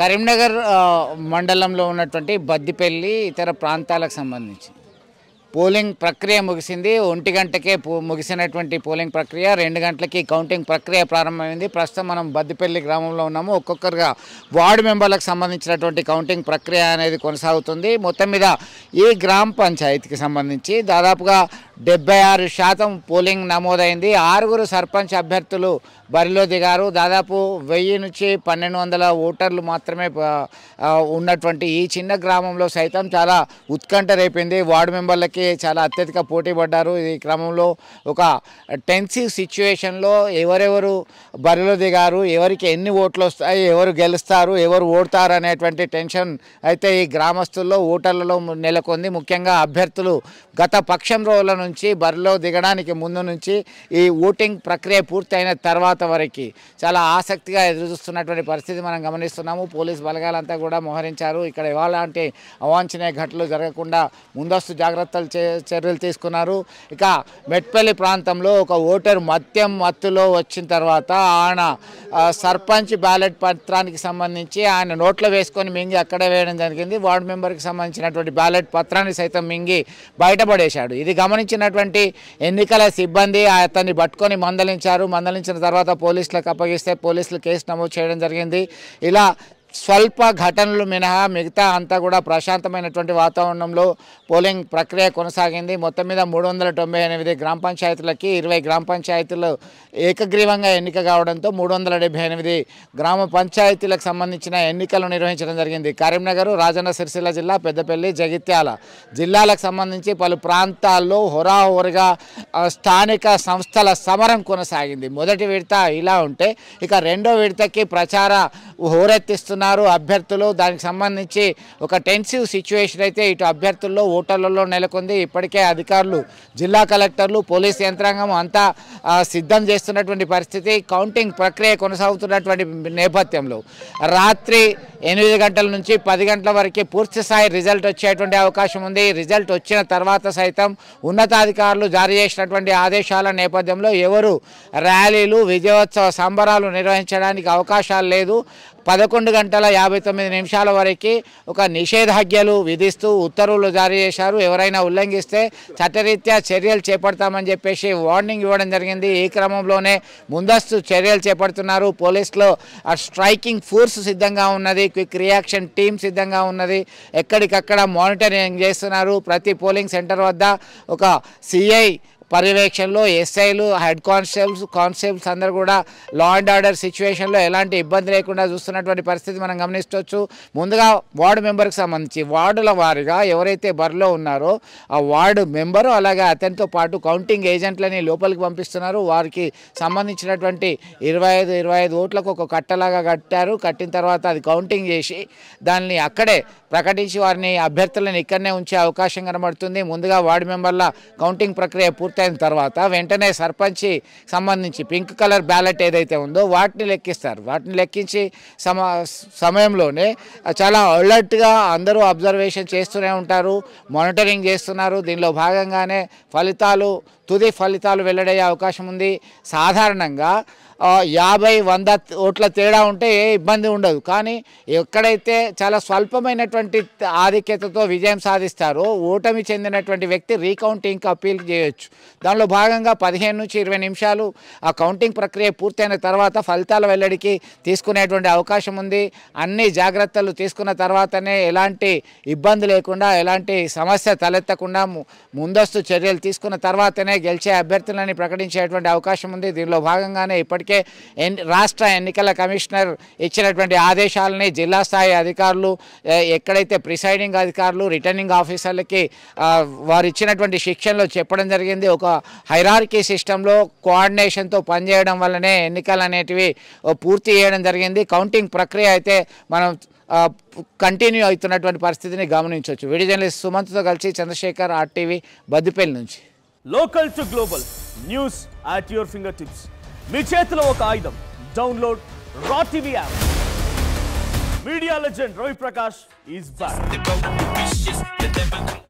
కరీంనగర్ మండలంలో ఉన్నటువంటి బద్దిపల్లి ఇతర ప్రాంతాలకు సంబంధించి పోలింగ్ ప్రక్రియ ముగిసింది. 1 గంటకే ముగిసినటువంటి పోలింగ్ ప్రక్రియ 2 గంటలకి కౌంటింగ్ ప్రక్రియ ప్రారంభమైంది. ప్రస్తుతం మనం బద్దిపల్లి గ్రామంలో ఉన్నాము. ఒక్కొక్కరుగా వార్డు మెంబర్లకు సంబంధించినటువంటి కౌంటింగ్ ప్రక్రియ అనేది కొనసాగుతుంది. మొత్తం మీద ఈ గ్రామ పంచాయతీకి సంబంధించి దాదాపుగా 76% పోలింగ్ నమోదైంది. 6 సర్పంచ్ అభ్యర్థులు బరిలో దిగారు. దాదాపు 1000 నుంచి 1200 ఓటర్లు మాత్రమే ఉన్నటువంటి ఈ చిన్న గ్రామంలో సైతం చాలా ఉత్కంఠ రేపింది. వార్డు మెంబర్లకి చాలా అత్యధిక పోటీ పడ్డారు. ఈ క్రమంలో ఒక టెన్సివ్ సిచ్యువేషన్లో ఎవరెవరు బరిలో దిగారు, ఎవరికి ఎన్ని ఓట్లు వస్తాయి, ఎవరు గెలుస్తారు, ఎవరు ఓడతారు అనేటువంటి టెన్షన్ అయితే ఈ గ్రామస్తుల్లో ఓటర్లలో నెలకొంది. ముఖ్యంగా అభ్యర్థులు గత పక్షం రోజుల నుంచి బరిలో దిగడానికి ముందు నుంచి ఈ ఓటింగ్ ప్రక్రియ పూర్తయిన తర్వాత వరకు చాలా ఆసక్తిగా ఎదురుచూస్తున్నటువంటి పరిస్థితి మనం గమనిస్తున్నాము. పోలీస్ బలగాలంతా కూడా మోహరించారు. ఇక్కడ ఎలాంటి అవాంఛనీయ ఘటనలు జరగకుండా ముందస్తు జాగ్రత్తలు చర్యలు తీసుకున్నారు. ఇక మెట్పల్లి ప్రాంతంలో ఒక ఓటరు మత్తులో వచ్చిన తర్వాత ఆయన సర్పంచ్ బ్యాలెట్ పత్రానికి సంబంధించి ఆయన నోట్లో వేసుకొని మింగి అక్కడే వేయడం జరిగింది. వార్డు మెంబర్కి సంబంధించినటువంటి బ్యాలెట్ పత్రాన్ని సైతం మింగి బయటపడేశాడు. ఇది గమనించినటువంటి ఎన్నికల సిబ్బంది అతన్ని పట్టుకొని మందలించిన తర్వాత పోలీసులకు అప్పగిస్తే పోలీసులు కేసు నమోదు చేయడం జరిగింది. ఇలా స్వల్ప ఘటనలు మినహా మిగతా అంతా కూడా ప్రశాంతమైనటువంటి వాతావరణంలో పోలింగ్ ప్రక్రియ కొనసాగింది. మొత్తం మీద 398 గ్రామ పంచాయతీలకి 20 గ్రామ పంచాయతీలు ఏకగ్రీవంగా ఎన్నిక కావడంతో 378 గ్రామ పంచాయతీలకు సంబంధించిన ఎన్నికలు నిర్వహించడం జరిగింది. కరీంనగర్, రాజన్న సిరిసిల్ల జిల్లా, పెద్దపల్లి, జగిత్యాల జిల్లాలకు సంబంధించి పలు ప్రాంతాల్లో హోరాహోరుగా స్థానిక సంస్థల సమరం కొనసాగింది. మొదటి విడత ఇలా ఉంటే ఇక రెండో విడతకి ప్రచార హోరెత్తిస్తున్నారు అభ్యర్థులు. దానికి సంబంధించి ఒక టెన్సివ్ సిచ్యువేషన్ అయితే ఇటు అభ్యర్థుల్లో ఓటర్లలో నెలకొంది. ఇప్పటికే అధికారులు, జిల్లా కలెక్టర్లు, పోలీస్ యంత్రాంగం అంతా సిద్ధం చేస్తున్నటువంటి పరిస్థితి. కౌంటింగ్ ప్రక్రియ కొనసాగుతున్నటువంటి నేపథ్యంలో రాత్రి 8 గంటల నుంచి 10 గంటల వరకు పూర్తి స్థాయి రిజల్ట్ వచ్చేటువంటి అవకాశం ఉంది. రిజల్ట్ వచ్చిన తర్వాత సైతం ఉన్నతాధికారులు జారీ చేసినటువంటి ఆదేశాల నేపథ్యంలో ఎవరు ర్యాలీలు, విజయోత్సవ సంబరాలు నిర్వహించడానికి అవకాశాలు లేదు. 11:59 వరకు ఒక నిషేధాజ్ఞలు విధిస్తూ ఉత్తర్వులు జారీ చేశారు. ఎవరైనా ఉల్లంఘిస్తే చట్టరీత్యా చర్యలు చేపడతామని చెప్పేసి వార్నింగ్ ఇవ్వడం జరిగింది. ఈ క్రమంలోనే ముందస్తు చర్యలు చేపడుతున్నారు. పోలీసులో స్ట్రైకింగ్ ఫోర్స్ సిద్ధంగా ఉన్నది, క్విక్ రియాక్షన్ టీమ్ సిద్ధంగా ఉన్నది. ఎక్కడికక్కడ మానిటరింగ్ చేస్తున్నారు. ప్రతి పోలింగ్ సెంటర్ వద్ద ఒక సిఐ పర్యవేక్షణలో ఎస్ఐలు, హెడ్ కానిస్టేబుల్స్ అందరూ కూడా లా అండ్ ఆర్డర్ సిచ్యువేషన్లో ఎలాంటి ఇబ్బంది లేకుండా చూస్తున్నటువంటి పరిస్థితి మనం గమనించవచ్చు. ముందుగా వార్డు మెంబర్కి సంబంధించి వార్డుల వారీగా ఎవరైతే బరిలో ఉన్నారో ఆ వార్డు మెంబరు అలాగే అతనితో పాటు కౌంటింగ్ ఏజెంట్లని లోపలికి పంపిస్తున్నారు. వారికి సంబంధించినటువంటి 25 ఓట్లకు ఒక కట్టలాగా కట్టారు. కట్టిన తర్వాత అది కౌంటింగ్ చేసి దాన్ని అక్కడే ప్రకటించి వారిని అభ్యర్థులను ఇక్కడనే ఉంచే అవకాశం కనబడుతుంది. ముందుగా వార్డు మెంబర్ల కౌంటింగ్ ప్రక్రియ పూర్తయిన తర్వాత వెంటనే సర్పంచ్ సంబంధించి పింక్ కలర్ బ్యాలెట్ ఏదైతే ఉందో వాటిని లెక్కిస్తారు. వాటిని లెక్కించి సమయంలోనే చాలా అలర్ట్గా అందరూ అబ్జర్వేషన్ చేస్తూనే ఉంటారు, మానిటరింగ్ చేస్తున్నారు. దీనిలో భాగంగానే తుది ఫలితాలు వెల్లడయ్యే అవకాశం ఉంది. సాధారణంగా 50-100 ఓట్ల తేడా ఉంటే ఏ ఇబ్బంది ఉండదు. కానీ ఎక్కడైతే చాలా స్వల్పమైనటువంటి ఆధిక్యతతో విజయం సాధిస్తారో ఓటమి చెందినటువంటి వ్యక్తి రీకౌంటింగ్కి అప్పీల్ చేయొచ్చు. దానిలో భాగంగా 15 నుంచి 20 నిమిషాలు ఆ కౌంటింగ్ ప్రక్రియ పూర్తయిన తర్వాత ఫలితాల వెల్లడికి తీసుకునేటువంటి అవకాశం ఉంది. అన్ని జాగ్రత్తలు తీసుకున్న తర్వాతనే ఎలాంటి ఇబ్బంది లేకుండా, ఎలాంటి సమస్య తలెత్తకుండా ముందస్తు చర్యలు తీసుకున్న తర్వాతనే గెలిచే అభ్యర్థులని ప్రకటించేటువంటి అవకాశం ఉంది. దీనిలో భాగంగానే ఇప్పటికే రాష్ట్ర ఎన్నికల కమిషనర్ ఇచ్చినటువంటి ఆదేశాలని జిల్లా స్థాయి అధికారులు, ఎక్కడైతే ప్రిసైడింగ్ అధికారులు, రిటర్నింగ్ ఆఫీసర్లకి వారు ఇచ్చినటువంటి శిక్షణలో చెప్పడం జరిగింది. ఒక హైరార్కీ సిస్టంలో కోఆర్డినేషన్తో పనిచేయడం వల్లనే ఎన్నికలు అనేటివి పూర్తి చేయడం జరిగింది. కౌంటింగ్ ప్రక్రియ అయితే మనం కంటిన్యూ అవుతున్నటువంటి పరిస్థితిని గమనించవచ్చు. వీడియో జర్నలిస్ట్ సుమంత్తో కలిసి చంద్రశేఖర్, RTV, బద్దిపల్లి నుంచి. Local to global news at your finger tips. మీ చేతిలో ఒక ఆయుధం. Download raw TV app. Media legend Ravi Prakash is back.